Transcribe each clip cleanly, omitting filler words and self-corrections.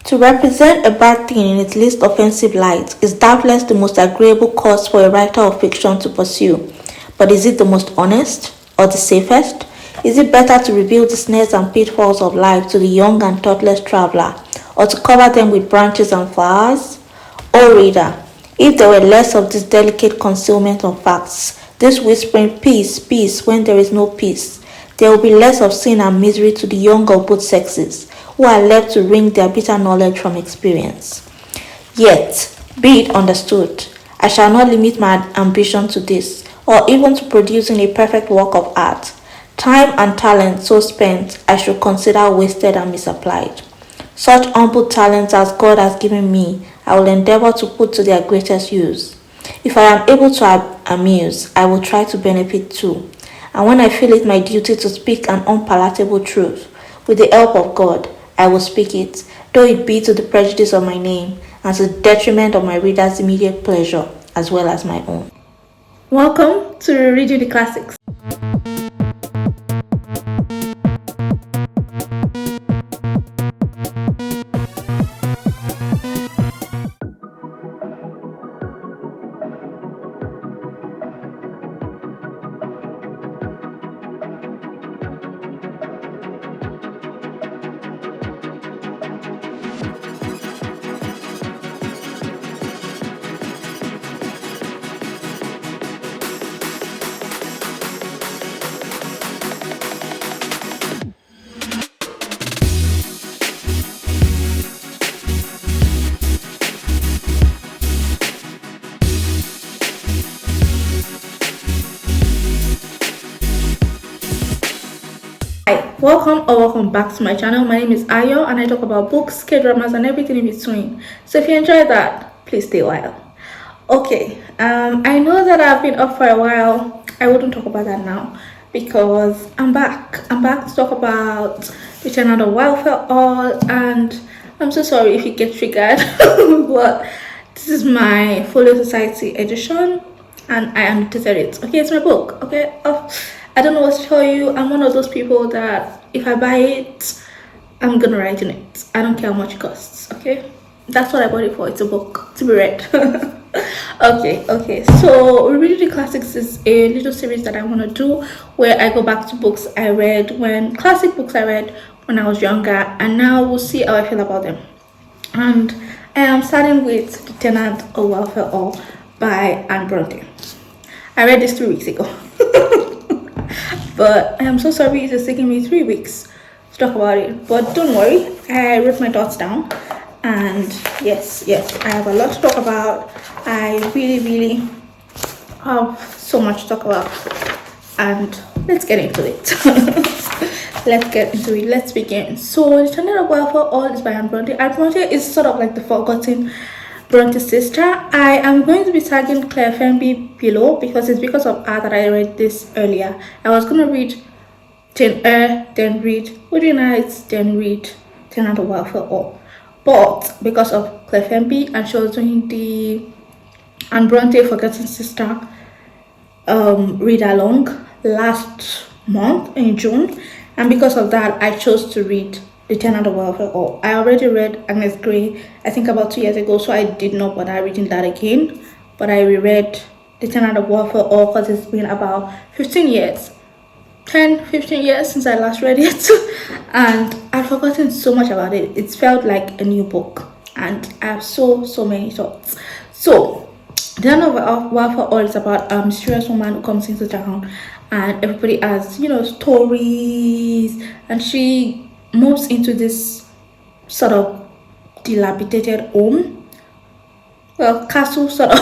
To represent a bad thing in its least offensive light is doubtless the most agreeable course for a writer of fiction to pursue. But is it the most honest or the safest? Is it better to reveal the snares and pitfalls of life to the young and thoughtless traveler, or to cover them with branches and flowers? O reader, if there were less of this delicate concealment of facts, this whispering peace, peace when there is no peace, there will be less of sin and misery to the young of both sexes, who are left to wring their bitter knowledge from experience. Yet, be it understood, I shall not limit my ambition to this, or even to producing a perfect work of art. Time and talent so spent I should consider wasted and misapplied. Such humble talents as God has given me, I will endeavor to put to their greatest use. If I am able to amuse, I will try to benefit too. And when I feel it my duty to speak an unpalatable truth, with the help of God, I will speak it, though it be to the prejudice of my name and to the detriment of my readers' immediate pleasure as well as my own. Welcome to Reading the Classics. Hi, welcome back to my channel. My name is Ayo and I talk about books, K-dramas and everything in between. So if you enjoy that, please stay a while. Okay, I know that I've been up for a while. I wouldn't talk about that now because I'm back. I'm back to talk about the Tenant of Wildfell, and I'm so sorry if you get triggered, but this is my Folio Society edition and I annotated it. Okay, it's my book. Okay, I don't know what to tell you. I'm one of those people that if I buy it, I'm gonna write in it. I don't care how much it costs. Okay, that's what I bought it for. It's a book to be read. okay. So Reading the Classics is a little series that I want to do where I go back to books I read classic books I read when I was younger, and now we'll see how I feel about them. And I am starting with The Tenant of Wildfell by Anne Bronte. I read this 3 weeks ago. But I am so sorry it has taken me 3 weeks to talk about it. But don't worry, I wrote my thoughts down. And yes, I have a lot to talk about. I really have so much to talk about. And let's get into it. Let's begin. So, The Tenant of Wildfell is by Anne Bronte. Anne Bronte is sort of like the forgotten Bronte sister. I am going to be tagging Claire Fenby below because it's because of her that I read this earlier. I was going to read Jane Eyre, then read Woody Nights, then read Tenant of Wildfell. But because of Claire Fenby, and she was doing the Anne Bronte Forgotten Sister read along last month in June, and because of that I chose to read The Tenant of Wildfell. I already read Agnes Grey, I think about 2 years ago, so I did not bother reading that again. But I reread The Tenant of Wildfell because it's been about 15 years since I last read it, and I've forgotten so much about it. It's felt like a new book, and I have so many thoughts. So, The Tenant of Wildfell is about a mysterious woman who comes into town, and everybody has, stories, and she moves into this sort of dilapidated home, castle sort of.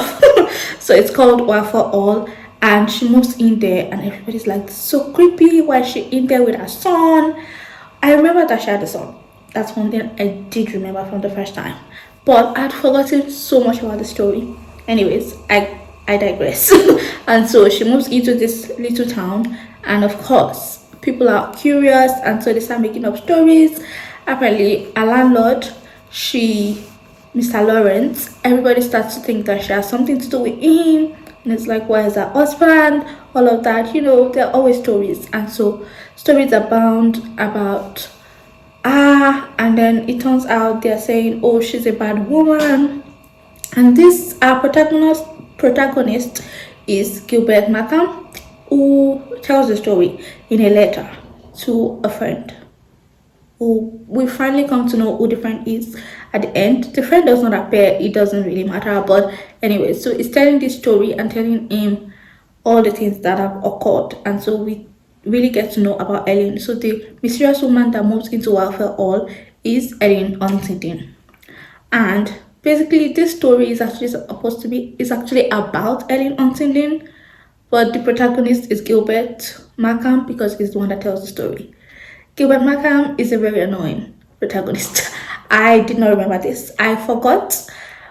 So it's called Wildfell, and she moves in there and everybody's like, so creepy, why is she in there with her son? I remember that she had a son. That's one thing I did remember from the first time, but I'd forgotten so much about the story. Anyways, I digress. And so she moves into this little town, and of course people are curious, and so they start making up stories. Apparently a landlord, Mr. Lawrence, everybody starts to think that she has something to do with him, and it's like, why is her husband, all of that, there are always stories. And so stories abound about And then it turns out they're saying, oh, she's a bad woman. And this our protagonist is Gilbert Markham, who tells the story in a letter to a friend. Who we finally come to know who the friend is at the end. The friend does not appear, it doesn't really matter. But anyway, so it's telling this story and telling him all the things that have occurred. And so we really get to know about Ellen. So the mysterious woman that moves into Wildfell Hall is Ellen Huntington. And basically this story is actually supposed to be is actually about Ellen Huntington, but the protagonist is Gilbert Markham because he's the one that tells the story. Gilbert Markham is a very annoying protagonist. I did not remember this. I forgot,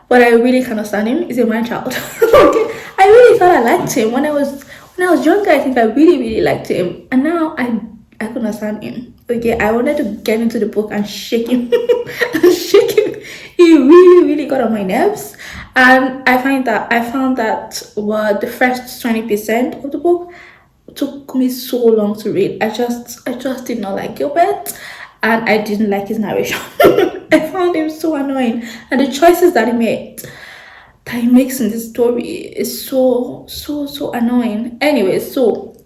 but I really cannot stand him. He's a man child. Okay. I really thought I liked him when I was younger. I think I really liked him, and now I couldn't stand him. Okay, I wanted to get into the book and shake him, and shake him. He really got on my nerves, and I found that the first 20% of the book took me so long to read. I just did not like Gilbert, and I didn't like his narration. I found him so annoying, and the choices that he makes in this story is so annoying. Anyway, so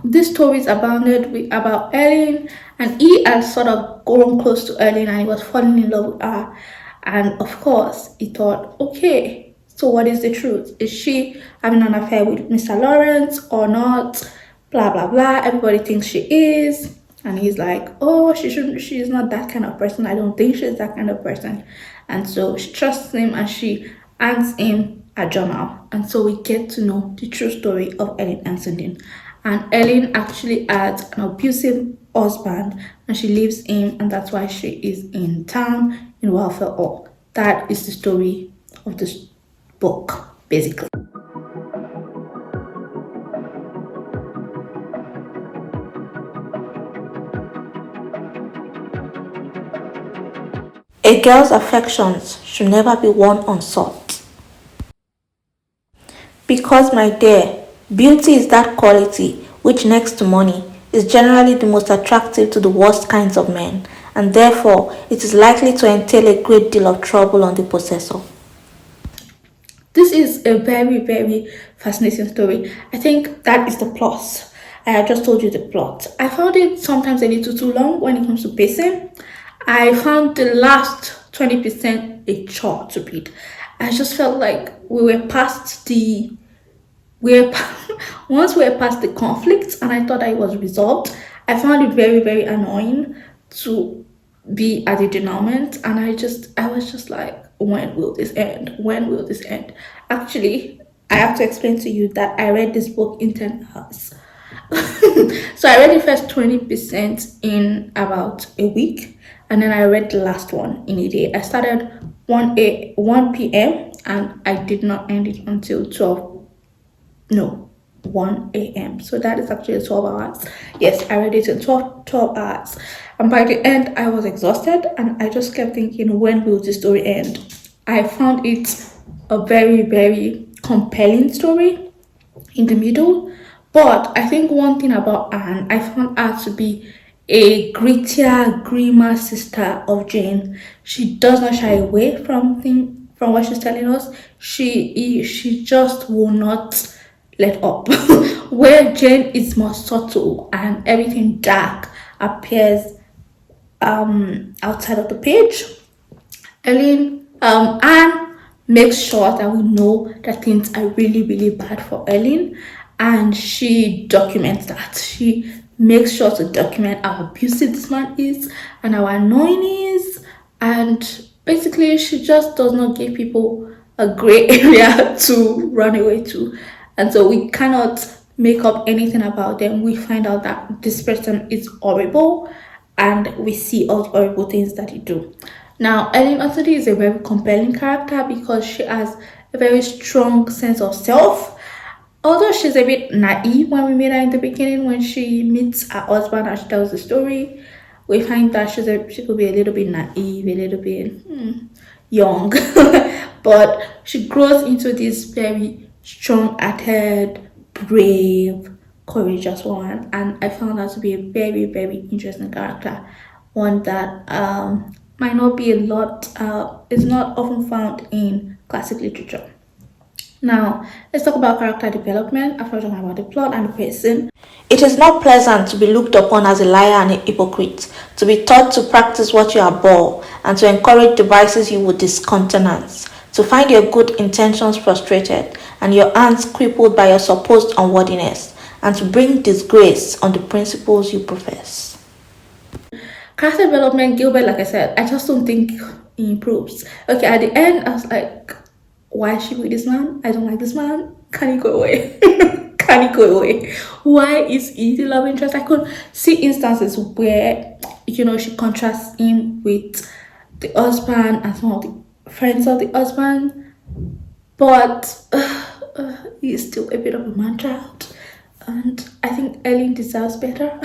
this story is abounded with about Ellen, and he had sort of grown close to Ellen, and he was falling in love with her. And of course, he thought, okay, so what is the truth? Is she having an affair with Mr. Lawrence or not? Blah blah blah. Everybody thinks she is, and he's like, oh, she shouldn't. She is not that kind of person. I don't think she's that kind of person. And so she trusts him, and she hands him a journal. And so we get to know the true story of Ellen Huntington. And Ellen actually had an abusive husband, and she leaves him, and that's why she is in town in Wildfell Hall. That is the story of this book, basically. A girl's affections should never be worn unsought. Because, my dear, beauty is that quality which, next to money, is generally the most attractive to the worst kinds of men, and therefore it is likely to entail a great deal of trouble on the possessor. This is a very fascinating story. I think that is the plot. I had just told you the plot. I found it sometimes a little too long when it comes to pacing. I found the last 20% a chore to read. I just felt like we're once we're past the conflict, and I thought I was resolved. I found it very annoying to be at the denouement, and I was just like, when will this end? When will this end? Actually, I have to explain to you that I read this book in 10 hours. So I read the first 20% in about a week, and then I read the last one in a day. I started 1 p.m. and I did not end it until 1 a.m. So that is actually 12 hours. Yes, I read it in 12 hours. And by the end, I was exhausted, and I just kept thinking, when will this story end? I found it a very compelling story in the middle. But I think one thing about Anne, I found her to be a grittier, grimmer sister of Jane. She does not shy away from what she's telling us. She just will not let up. Where Jane is more subtle and everything dark appears outside of the page, Anne makes sure that we know that things are really bad for Ellen, and she documents that. She makes sure to document how abusive this man is and how annoying he is, and basically she just does not give people a gray area to run away to, and so we cannot make up anything about them. We find out that this person is horrible, and we see all the horrible things that he do. Now, Ellen Otley is a very compelling character because she has a very strong sense of self. Although she's a bit naive when we meet her in the beginning, when she meets her husband and she tells the story, we find that she could be a little bit naive, a little bit young, but she grows into this very strong-hearted, brave, courageous woman, and I found her to be a very interesting character. one that might not be a lot, is not often found in classic literature. Now, let's talk about character development after talking about the plot and the person. It is not pleasant to be looked upon as a liar and a hypocrite, to be taught to practice what you abhor, and to encourage devices you would discountenance, to find your good intentions frustrated, and your ends crippled by your supposed unworthiness, and to bring disgrace on the principles you profess. Character development, Gilbert, like I said, I just don't think he improves. Okay, at the end, I was like, why is she with this man? I don't like this man. Can he go away? Can he go away? Why is he the love interest? I could see instances where, she contrasts him with the husband and some of the friends of the husband, but he's still a bit of a man child, and I think Ellen deserves better.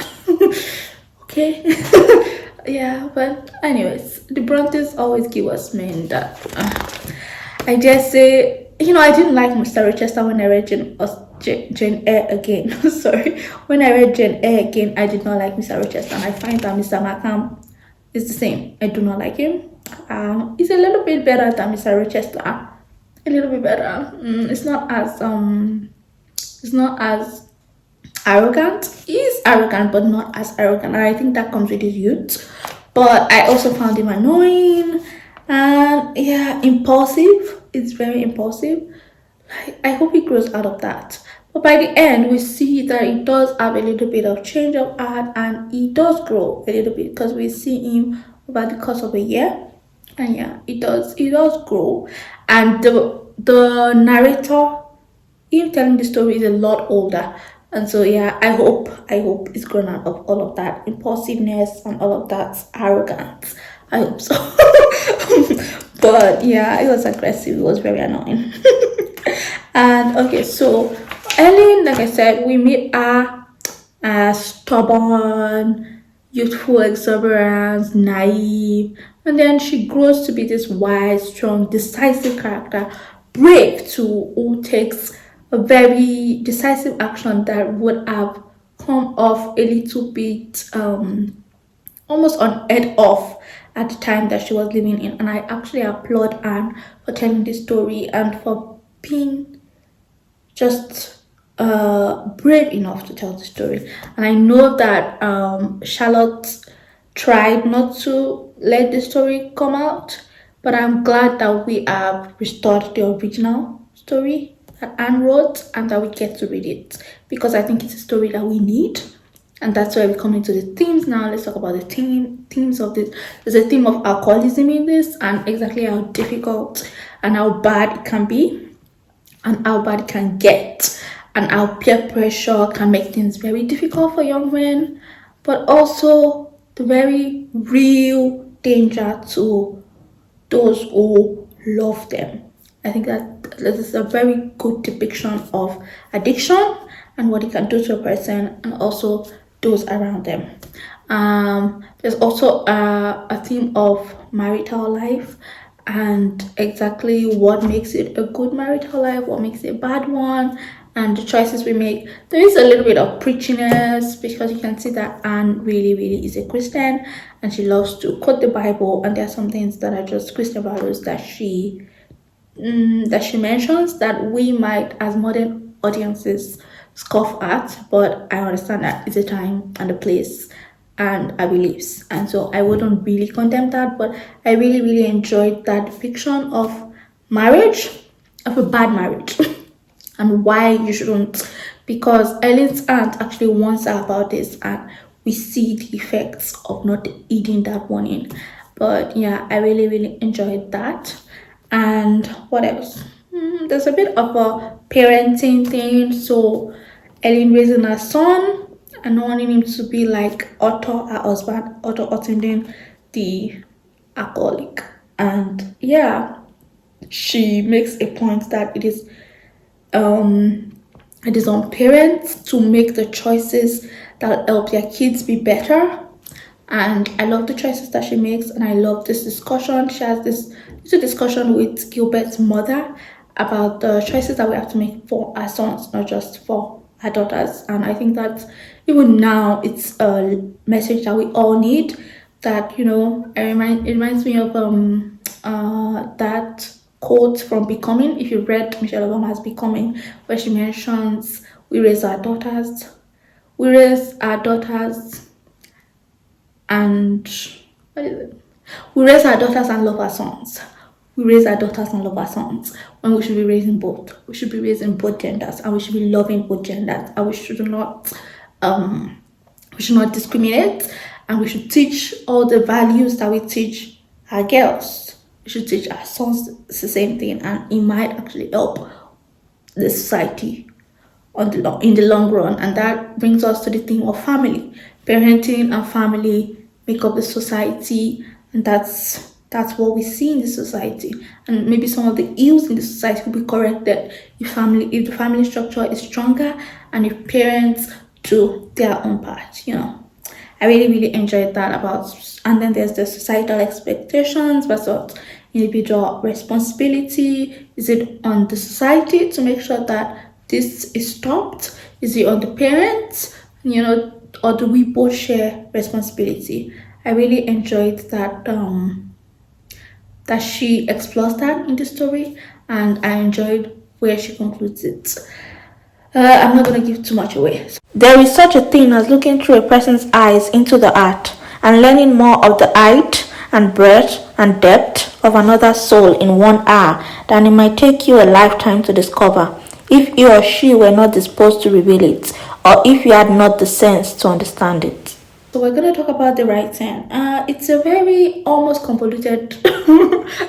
Okay. Yeah, but anyways, the Brontes always give us men that I just say, I didn't like Mr. Rochester when I read Jane Eyre again. Sorry, when I read Jane Eyre again, I did not like Mr. Rochester, and I find that Mr. Markham is the same. I do not like him. He's a little bit better than Mr. Rochester. A little bit better. It's not as arrogant. He's arrogant, but not as arrogant, and I think that comes with his youth. But I also found him annoying, and yeah, impulsive. It's very impulsive. I hope he grows out of that. But by the end, we see that he does have a little bit of change of heart, and he does grow a little bit because we see him over the course of a year, and yeah, he does grow. And the narrator, him telling the story, is a lot older, and so yeah, I hope it's grown out of all of that impulsiveness and all of that arrogance. I hope so. But yeah, it was aggressive, it was very annoying. And okay, so Ellen, like I said, we meet her as stubborn, youthful exuberance, naive, and then she grows to be this wise, strong, decisive character, brave too, who takes a very decisive action that would have come off a little bit almost unheard of at the time that she was living in. And I actually applaud Anne for telling this story and for being just brave enough to tell the story. And I know that Charlotte tried not to let the story come out, but I'm glad that we have restored the original story that Anne wrote and that we get to read it, because I think it's a story that we need. And that's why we come into the themes now. Let's talk about the themes of this. There's a theme of alcoholism in this, and exactly how difficult and how bad it can be, and how bad it can get, and how peer pressure can make things very difficult for young men, but also the very real danger to those who love them. I think that this is a very good depiction of addiction and what it can do to a person, and also those around them. There's also a theme of marital life and exactly what makes it a good marital life, what makes it a bad one, and the choices we make. There is a little bit of preachiness because you can see that Anne really, really is a Christian, and she loves to quote the Bible, and there are some things that are just Christian values that she mentions that we might, as modern audiences, scoff at, but I understand that it's a time and a place and our beliefs, and so I wouldn't really condemn that. But I really, really enjoyed that depiction of marriage, of a bad marriage, and why you shouldn't, because Ellen's aunt actually warns her about this, and we see the effects of not eating that one in. But yeah, I really, really enjoyed that. And what else? There's a bit of a parenting thing. So Ellen raising her son and not wanting him to be like Otto, her husband, Otto Ottenden, the alcoholic. And yeah, she makes a point that it is on parents to make the choices that help their kids be better. And I love the choices that she makes, and I love this discussion. She has this little discussion with Gilbert's mother about the choices that we have to make for our sons, not just for our daughters. And I think that even now it's a message that we all need, that, it reminds me of that quote from Becoming. If you've read Michelle Obama's Becoming, where she mentions we raise our daughters, we raise our daughters and what is it? We raise our daughters and love our sons. We raise our daughters and love our sons, when we should be raising both. We should be raising both genders, and we should be loving both genders, and we should not discriminate, and we should teach all the values that we teach our girls. We should teach our sons the same thing, and it might actually help the society in the long run. And that brings us to the theme of family. Parenting and family make up the society, and that's what we see in the society. And maybe some of the ills in the society will be corrected if the family structure is stronger, and if parents do their own part. I really enjoyed that about. And then there's the societal expectations versus individual responsibility. Is it on the society to make sure that this is stopped? Is it on the parents? Or do we both share responsibility? I really enjoyed that that she explores that in the story, and I enjoyed where she concludes it. I'm not going to give too much away. There is such a thing as looking through a person's eyes into the art and learning more of the height and breadth and depth of another soul in 1 hour than it might take you a lifetime to discover if he or she were not disposed to reveal it, or if you had not the sense to understand it. So we're going to talk about the writing. It's a very almost convoluted,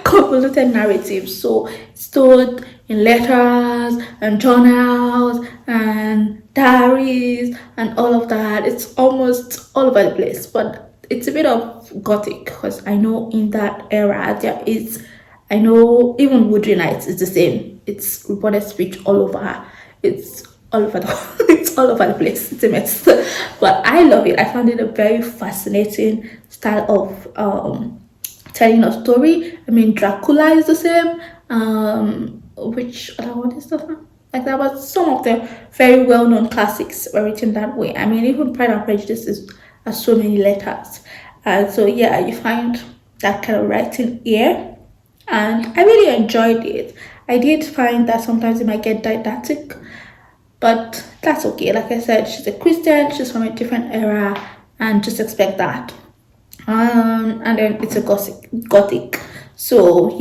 convoluted narrative. So it's told in letters and journals and diaries and all of that. It's almost all over the place, but it's a bit of gothic, because I know in that era I know even Woodry Nights is the same. It's reported speech all over. It's all over it's all over the place. It's a mess, but I love it. I found it a very fascinating style of telling a story. I mean, Dracula is the same. Which other one is the like that? But some of the very well-known classics were written that way. I mean, even Pride and Prejudice has so many letters, and so yeah, you find that kind of writing here, and I really enjoyed it. I did find that sometimes it might get didactic, but that's okay. Like I said, she's a Christian, she's from a different era, and just expect that. And then it's a gothic. So,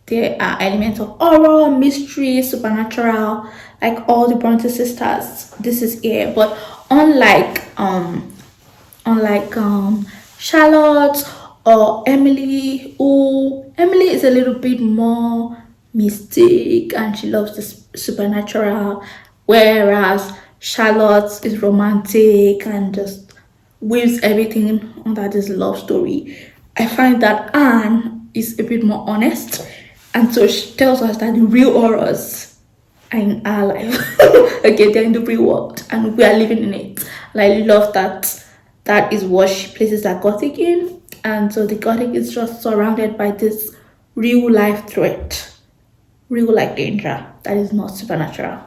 there are elements of horror, mystery, supernatural, like all the Bronte sisters. This is here. But unlike Charlotte or Emily, Emily is a little bit more mystic and she loves the supernatural, whereas Charlotte is romantic and just weaves everything under this love story. I find that Anne is a bit more honest, and so she tells us that the real horrors are in our life. Okay, they're in the real world and we are living in it. And I love that is what she places that gothic in. And so the gothic is just surrounded by this real life threat, real life danger that is not supernatural.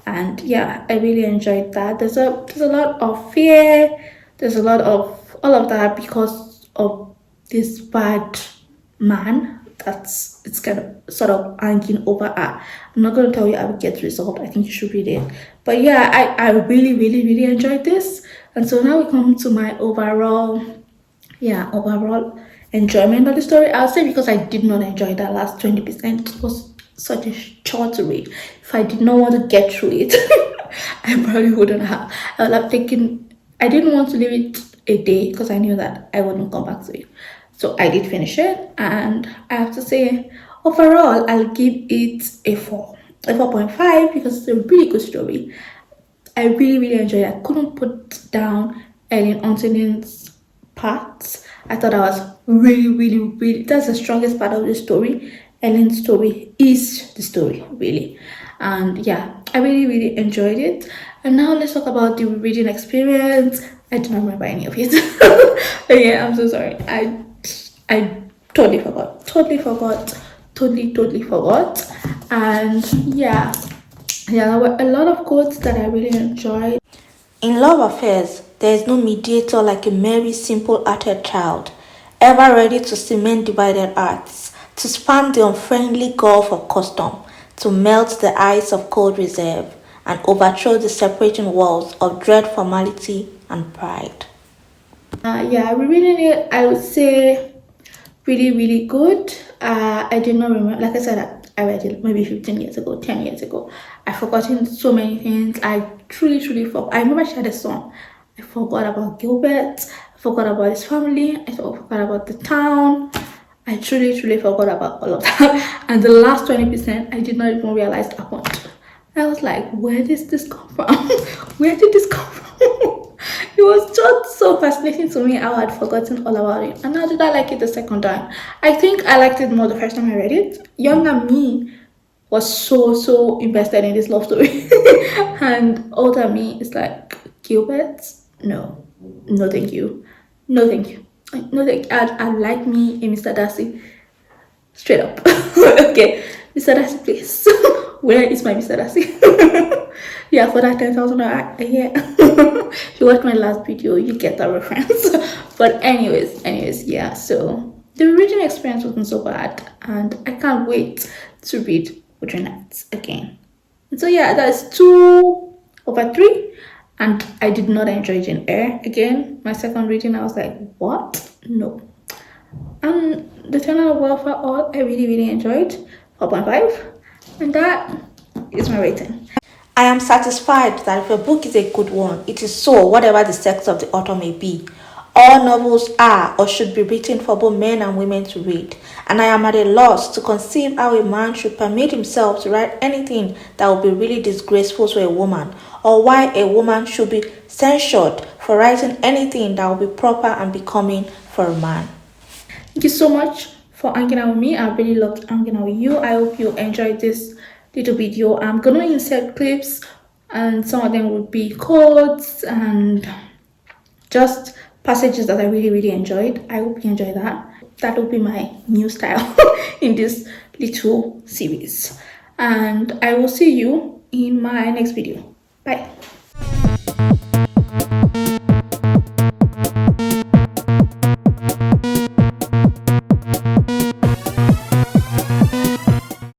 And yeah, I really enjoyed that. There's a lot of fear, there's a lot of all of that because of this bad man it's kind of sort of hanging over her. I'm not going to tell you how it gets resolved. I think you should read it. But yeah, I really enjoyed this. And so now we come to my overall enjoyment of the story. I'll say because I did not enjoy that last 20%. It was such a short read. If I did not want to get through it, I probably wouldn't have. I would have taken. I didn't want to leave it a day because I knew that I wouldn't come back to it. So I did finish it, and I have to say, overall, I'll give it a 4.5, because it's a really good story. I really enjoyed it. I couldn't put down Ellen Huntington's parts. I thought that was really, that's the strongest part of the story. Ellen's story is the story, really. And yeah, I really enjoyed it. And now let's talk about the reading experience. I do not remember any of it. Yeah, I'm so sorry. I totally forgot. And yeah, there were a lot of quotes that I really enjoyed. In love affairs, There is no mediator like a merry, simple-hearted child, ever ready to cement divided hearts, to span the unfriendly gulf of custom, to melt the ice of cold reserve, and overthrow the separating walls of dread formality and pride. Yeah, rereading it, I would say really good. I did not remember, like I said, I read it maybe 15 years ago, 10 years ago. I've forgotten so many things. I truly forgot. I remember she had a song. I forgot about Gilbert. I forgot about his family. I forgot about the town. I truly forgot about all of that. And the last 20%, I did not even realize happened. I was like, where did this come from? Where did this come from? It was just so fascinating to me how I'd forgotten all about it. And how did I like it the second time? I think I liked it more the first time I read it. Younger me was so invested in this love story. And older me is like, Gilbert? No. No thank you. No thank you. No thank you. I like me a Mr. Darcy. Straight up. Okay. Mr. Darcy, please. Where is my Mr. Darcy? Yeah, for that 10,000 a year. If you watch my last video, you get that reference. But anyways, yeah. So the reading experience wasn't so bad, and I can't wait to read Wuthering Heights again. And so yeah, that's 2/3, and I did not enjoy Jane Eyre again. My second reading, I was like, what? No. And the Tenant of Wildfell, all I really enjoyed, 4.5, and that is my rating. I am satisfied that if a book is a good one, it is so, whatever the sex of the author may be. All novels are or should be written for both men and women to read, and I am at a loss to conceive how a man should permit himself to write anything that would be really disgraceful to a woman, or why a woman should be censured for writing anything that would be proper and becoming for a man. Thank you so much for hanging out with me. I really loved hanging out with you. I hope you enjoyed this little video. I'm gonna insert clips, and some of them would be quotes and just passages that I really enjoyed. I hope you enjoy that. That will be my new style in this little series, and I will see you in my next video. Bye.